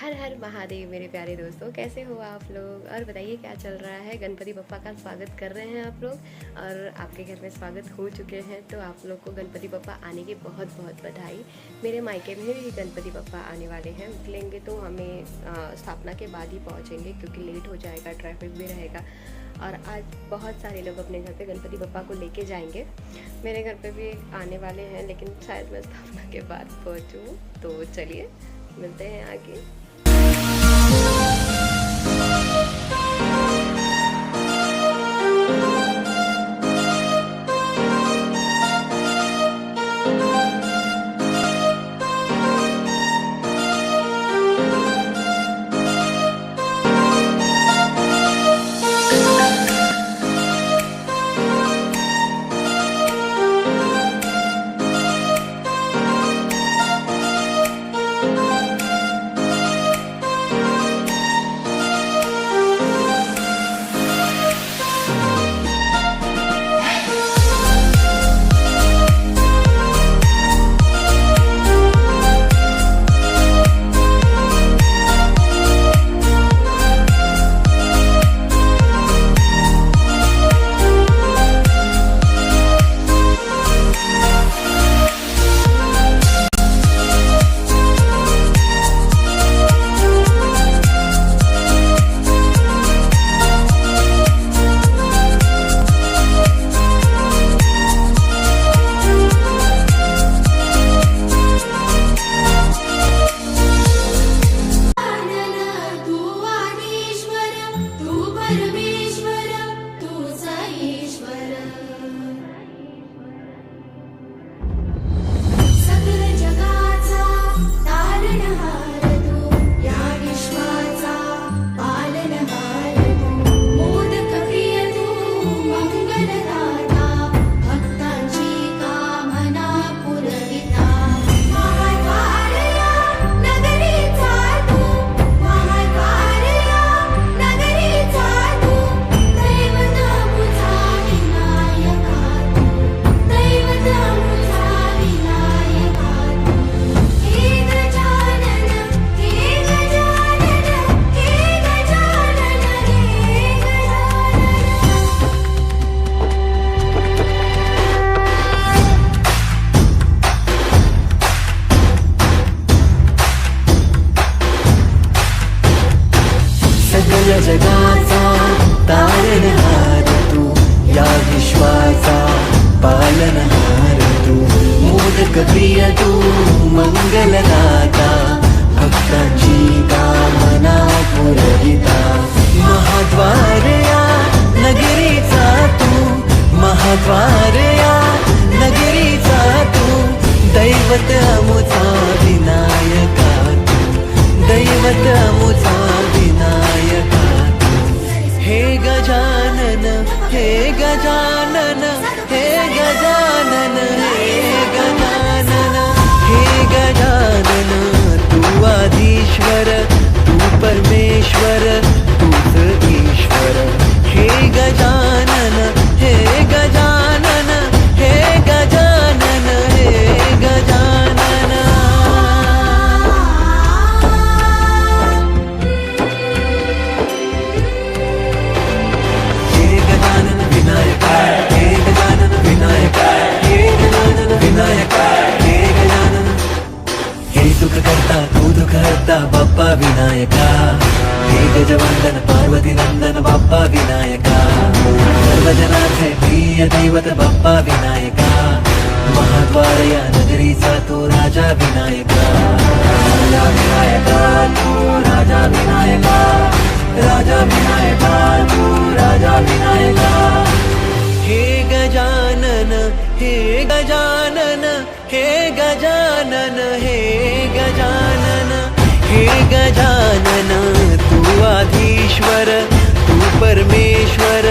हर हर महादेव मेरे प्यारे दोस्तों, कैसे हो आप लोग। और बताइए क्या चल रहा है। गणपति बप्पा का स्वागत कर रहे हैं आप लोग और आपके घर में स्वागत हो चुके हैं, तो आप लोग को गणपति बप्पा आने की बहुत बहुत बधाई। मेरे मायके में भी गणपति बप्पा आने वाले हैं। निकलेंगे तो हमें स्थापना के बाद ही पहुँचेंगे क्योंकि लेट हो जाएगा, ट्रैफिक भी रहेगा। और आज बहुत सारे लोग अपने घर पे गणपति बप्पा को लेके जाएंगे। मेरे घर पे भी आने वाले हैं, लेकिन शायद मैं स्थापना के बाद पहुँचूँ। तो चलिए मिलते हैं आगे। जगाचा तारणहार तू, या विश्वाचा पालनहार तू, मोदक प्रिय तू, मंगलदाता, भक्तांची कामना पुरविता, महाद्वार या नगरीचा तू, महाद्वार या नगरीचा तू, दैवत अमुचा विनायका तू, दैवत अमुचा विनायका तू। हे गजानन, हे गजानन, हे गजानन, हे गजानन, हे गजानन, तू आदिश्वर, तू परमेश्वर, तूच ईश्वर। हे गजानन, हे गजानन, हे गजानन, हे गजानन। दुख करता तू दुख हरता बाप्पा विनायका, हे गजवंदन पार्वती नंदन बाप्पा विनायका, सर्वजनांचे प्रिय दैवत बाप्पा विनायका, महाद्वार या नगरीचा तू राजा विनायका, राजा विनायका तू राजा विनायका, राजा विनायका तू राजा विनायका। हे गजानन, हे गजानन, हे गजानन, हे गजानन, हे गजानन, तू आधीश्वर, तू परमेश्वर,